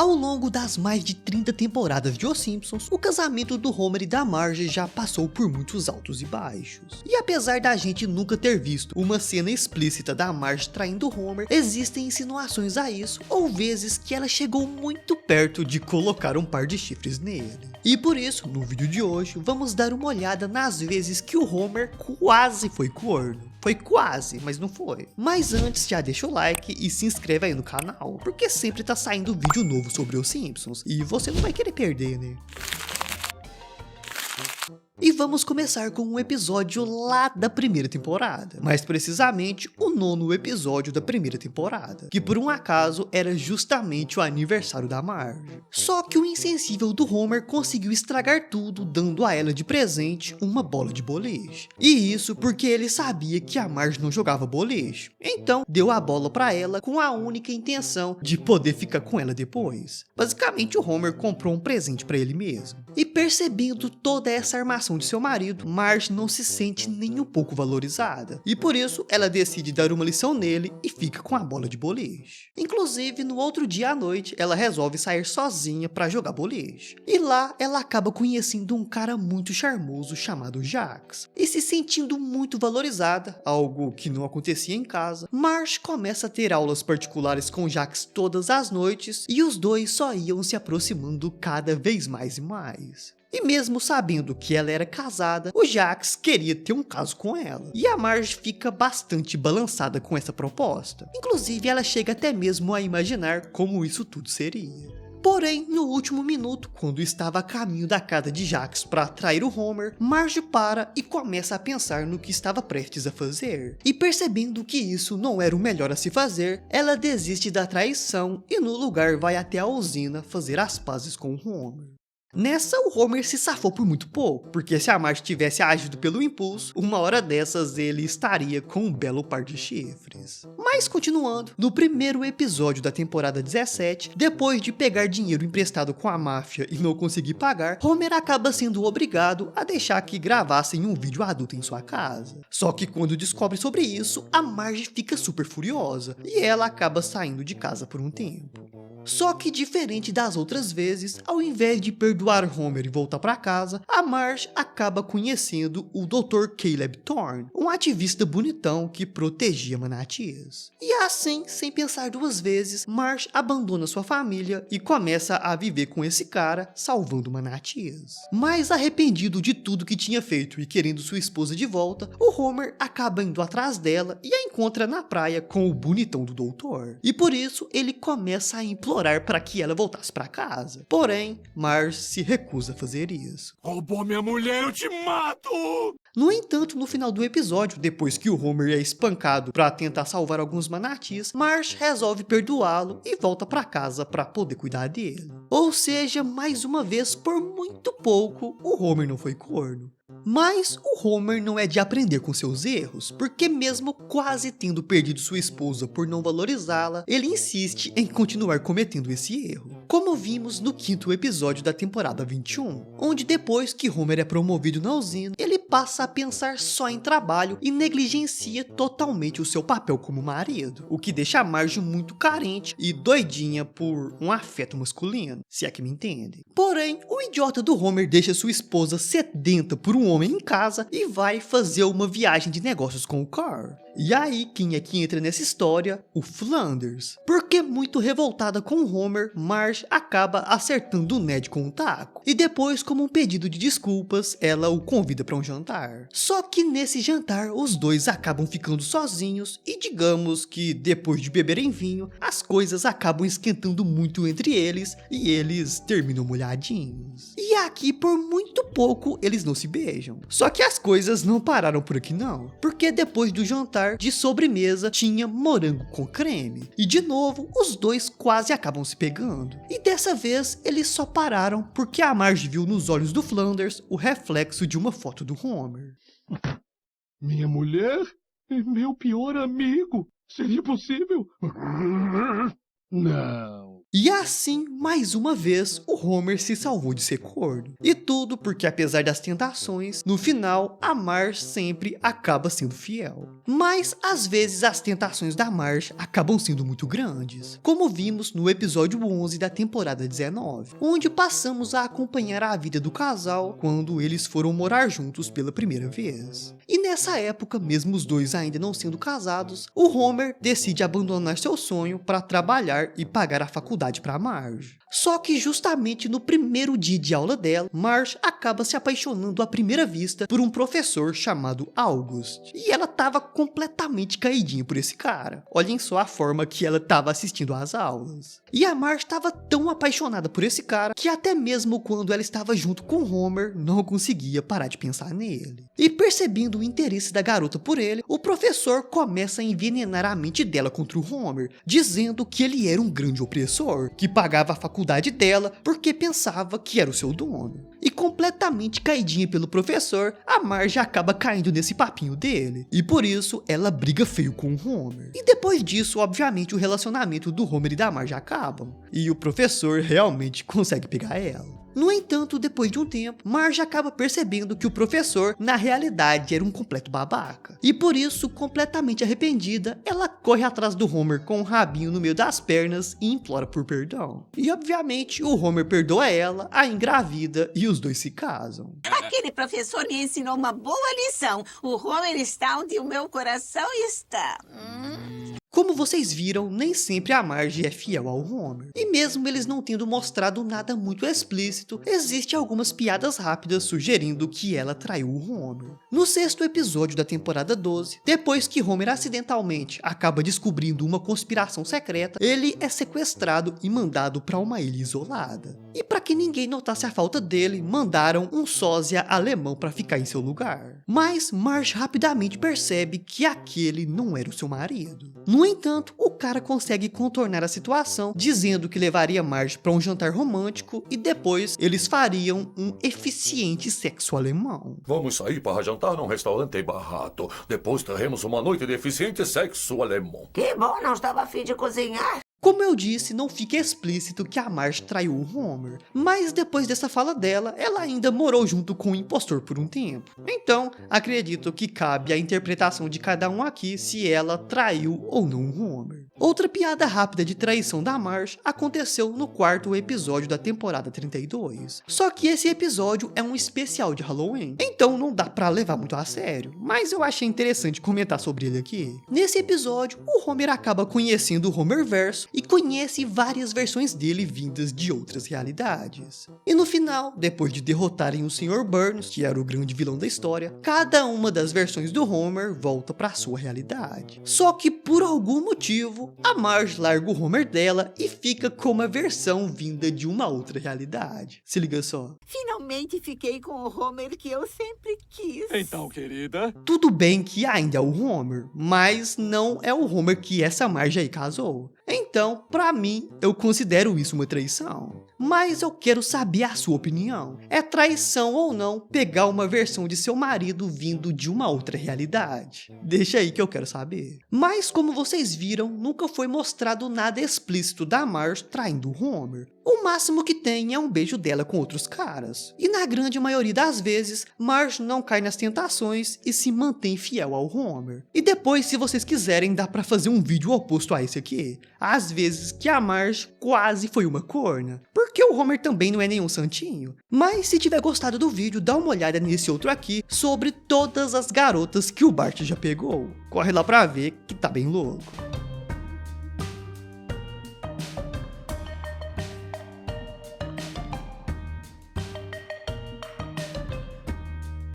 Ao longo das mais de 30 temporadas de Os Simpsons, o casamento do Homer e da Marge já passou por muitos altos e baixos. E apesar da gente nunca ter visto uma cena explícita da Marge traindo Homer, existem insinuações a isso, ou vezes que ela chegou muito perto de colocar um par de chifres nele. E por isso, no vídeo de hoje, vamos dar uma olhada nas vezes que o Homer quase foi corno. Foi quase, mas não foi. Mas antes, já deixa o like e se inscreve aí no canal, porque sempre tá saindo vídeo novo sobre os Simpsons, e você não vai querer perder, né? E vamos começar com um episódio lá da primeira temporada, mais precisamente o 9º episódio da primeira temporada, que por um acaso era justamente o aniversário da Marge. Só que o insensível do Homer conseguiu estragar tudo, dando a ela de presente uma bola de boliche. E isso porque ele sabia que a Marge não jogava boliche, então deu a bola pra ela com a única intenção de poder ficar com ela depois. Basicamente o Homer comprou um presente pra ele mesmo. E percebendo toda essa armação de seu marido, Marge não se sente nem um pouco valorizada, e por isso ela decide dar uma lição nele e fica com a bola de boliche. Inclusive, no outro dia à noite, ela resolve sair sozinha para jogar boliche, e lá ela acaba conhecendo um cara muito charmoso chamado Jax, e se sentindo muito valorizada, algo que não acontecia em casa, Marge começa a ter aulas particulares com Jax todas as noites, e os dois só iam se aproximando cada vez mais e mais. E mesmo sabendo que ela era casada, o Jax queria ter um caso com ela. E a Marge fica bastante balançada com essa proposta. Inclusive, ela chega até mesmo a imaginar como isso tudo seria. Porém, no último minuto, quando estava a caminho da casa de Jax para atrair o Homer, Marge para e começa a pensar no que estava prestes a fazer. E percebendo que isso não era o melhor a se fazer, ela desiste da traição e no lugar vai até a usina fazer as pazes com o Homer. Nessa, o Homer se safou por muito pouco, porque se a Marge tivesse agido pelo impulso, uma hora dessas ele estaria com um belo par de chifres. Mas continuando, no primeiro episódio da temporada 17, depois de pegar dinheiro emprestado com a máfia e não conseguir pagar, Homer acaba sendo obrigado a deixar que gravassem um vídeo adulto em sua casa. Só que quando descobre sobre isso, a Marge fica super furiosa, e ela acaba saindo de casa por um tempo. Só que diferente das outras vezes, ao invés de perdoar Homer e voltar para casa, a Marge acaba conhecendo o Dr. Caleb Thorne, um ativista bonitão que protegia manatis. E assim, sem pensar duas vezes, Marge abandona sua família e começa a viver com esse cara, salvando manatis. Mas arrependido de tudo que tinha feito e querendo sua esposa de volta, o Homer acaba indo atrás dela e a encontra na praia com o bonitão do doutor. E por isso, ele começa a implorar para que ela voltasse para casa. Porém, Marge se recusa a fazer isso. Roubou minha mulher, eu te mato! No entanto, no final do episódio, depois que o Homer é espancado para tentar salvar alguns manatis, Marge resolve perdoá-lo e volta para casa para poder cuidar dele. Ou seja, mais uma vez, por muito pouco, o Homer não foi corno. Mas o Homer não é de aprender com seus erros, porque mesmo quase tendo perdido sua esposa por não valorizá-la, ele insiste em continuar cometendo esse erro. Como vimos no 5º episódio da temporada 21, onde depois que Homer é promovido na usina, ele passa a pensar só em trabalho e negligencia totalmente o seu papel como marido, o que deixa a Marge muito carente e doidinha por um afeto masculino, se é que me entendem. Porém, o idiota do Homer deixa sua esposa sedenta por um homem em casa e vai fazer uma viagem de negócios com o Carl. E aí, quem é que entra nessa história? O Flanders. Porque muito revoltada com o Homer, Marge acaba acertando o Ned com um taco. E depois, como um pedido de desculpas, ela o convida para um jantar. Só que nesse jantar, os dois acabam ficando sozinhos e digamos que depois de beberem vinho, as coisas acabam esquentando muito entre eles e eles terminam molhadinhos. E aqui, por muito pouco, eles não se beijam. Só que as coisas não pararam por aqui não, porque depois do jantar, de sobremesa, tinha morango com creme. E de novo, os dois quase acabam se pegando. E dessa vez, eles só pararam porque a Marge viu nos olhos do Flanders o reflexo de uma foto do Homer. Minha mulher é meu pior amigo. Seria possível? Não. E assim, mais uma vez, o Homer se salvou de ser corno. E tudo porque, apesar das tentações, no final, a Marge sempre acaba sendo fiel. Mas, às vezes, as tentações da Marge acabam sendo muito grandes, como vimos no episódio 11 da temporada 19, onde passamos a acompanhar a vida do casal quando eles foram morar juntos pela primeira vez. E nessa época, mesmo os dois ainda não sendo casados, o Homer decide abandonar seu sonho para trabalhar e pagar a faculdade para Marge. Só que justamente no primeiro dia de aula dela, Marge acaba se apaixonando à primeira vista por um professor chamado August. E ela tava completamente caidinha por esse cara. Olhem só a forma que ela tava assistindo às aulas. E a Marge estava tão apaixonada por esse cara que até mesmo quando ela estava junto com Homer, não conseguia parar de pensar nele. E percebendo o interesse da garota por ele, o professor começa a envenenar a mente dela contra o Homer, dizendo que ele era um grande opressor, que pagava a faculdade dela porque pensava que era o seu dono. E completamente caidinha pelo professor, a Marge acaba caindo nesse papinho dele. E por isso, ela briga feio com o Homer. E depois disso, obviamente, o relacionamento do Homer e da Marge acabam. E o professor realmente consegue pegar ela. No entanto, depois de um tempo, Marge acaba percebendo que o professor, na realidade, era um completo babaca. E por isso, completamente arrependida, ela corre atrás do Homer com um rabinho no meio das pernas e implora por perdão. E obviamente, o Homer perdoa ela, a engravida e os dois se casam. Aquele professor me ensinou uma boa lição. O Homer está onde o meu coração está. Como vocês viram, nem sempre a Marge é fiel ao Homer. E mesmo eles não tendo mostrado nada muito explícito, existem algumas piadas rápidas sugerindo que ela traiu o Homer. No sexto episódio da temporada 12, depois que Homer acidentalmente acaba descobrindo uma conspiração secreta, ele é sequestrado e mandado para uma ilha isolada. E para que ninguém notasse a falta dele, mandaram um sósia alemão para ficar em seu lugar. Mas Marge rapidamente percebe que aquele não era o seu marido. No entanto, o cara consegue contornar a situação, dizendo que levaria Marge para um jantar romântico e depois eles fariam um eficiente sexo alemão. Vamos sair para jantar num restaurante barato. Depois teremos uma noite de eficiente sexo alemão. Que bom, não estava a fim de cozinhar. Como eu disse, não fica explícito que a Marge traiu o Homer, mas depois dessa fala dela, ela ainda morou junto com o impostor por um tempo. Então, acredito que cabe a interpretação de cada um aqui se ela traiu ou não o Homer. Outra piada rápida de traição da Marge aconteceu no quarto episódio da temporada 32. Só que esse episódio é um especial de Halloween, então não dá pra levar muito a sério, mas eu achei interessante comentar sobre ele aqui. Nesse episódio, o Homer acaba conhecendo o Homerverso e conhece várias versões dele vindas de outras realidades. E no final, depois de derrotarem o Sr. Burns, que era o grande vilão da história, cada uma das versões do Homer volta para sua realidade. Só que por algum motivo, a Marge larga o Homer dela e fica com uma versão vinda de uma outra realidade. Se liga só. Finalmente fiquei com o Homer que eu sempre quis. Então, querida... Tudo bem que ainda é o Homer, mas não é o Homer que essa Marge aí casou. Então, pra mim, eu considero isso uma traição. Mas eu quero saber a sua opinião. É traição ou não pegar uma versão de seu marido vindo de uma outra realidade? Deixa aí que eu quero saber. Mas como vocês viram, nunca foi mostrado nada explícito da Marge traindo o Homer. O máximo que tem é um beijo dela com outros caras. E na grande maioria das vezes, Marge não cai nas tentações e se mantém fiel ao Homer. E depois, se vocês quiserem, dá pra fazer um vídeo oposto a esse aqui. Às vezes que a Marge quase foi uma corna. Porque o Homer também não é nenhum santinho. Mas se tiver gostado do vídeo, dá uma olhada nesse outro aqui sobre todas as garotas que o Bart já pegou. Corre lá pra ver que tá bem louco.